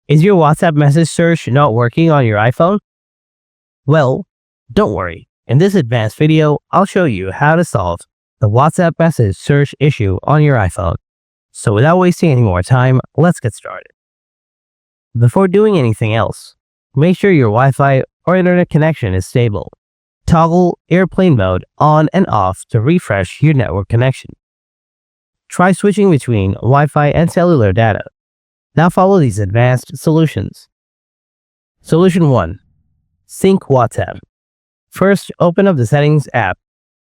Is your WhatsApp message search not working on your iPhone? Well, don't worry. In this advanced video, I'll show you how to solve the WhatsApp message search issue on your iPhone. So without wasting any more time, let's get started. Before doing anything else, make sure your Wi-Fi or internet connection is stable. Toggle airplane mode on and off to refresh your network connection. Try switching between Wi-Fi and cellular data. Now follow these advanced solutions. Solution 1. Sync WhatsApp. First, open up the Settings app.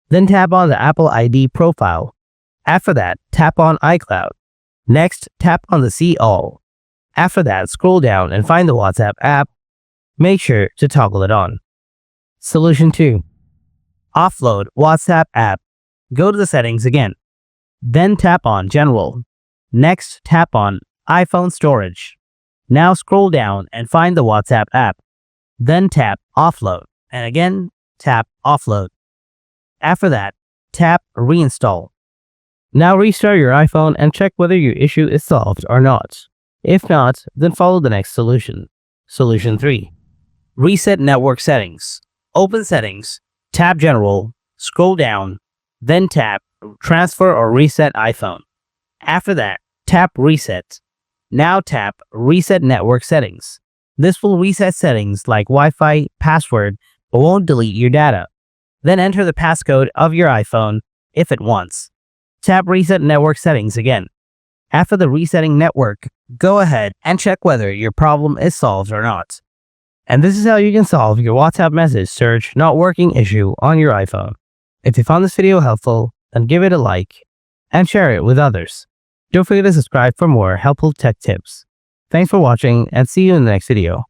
Then tap on the Apple ID profile. After that, tap on iCloud. Next, tap on the See All. After that, scroll down and find the WhatsApp app. Make sure to toggle it on. Solution 2. Offload WhatsApp app. Go to the settings again. Then tap on General. Next, tap on iPhone Storage. Now scroll down and find the WhatsApp app. Then tap Offload. And again, tap Offload. After that, tap Reinstall. Now restart your iPhone and check whether your issue is solved or not. If not, then follow the next solution. Solution 3. Reset network settings. Open Settings, tap General, scroll down, then tap Transfer or Reset iPhone. After that, tap Reset. Now tap Reset Network Settings. This will reset settings like Wi-Fi, password, but won't delete your data. Then enter the passcode of your iPhone if it wants. Tap Reset Network Settings again. After the resetting network, go ahead and check whether your problem is solved or not. And this is how you can solve your WhatsApp message search not working issue on your iPhone. If you found this video helpful, then give it a like and share it with others. Don't forget to subscribe for more helpful tech tips. Thanks for watching and see you in the next video.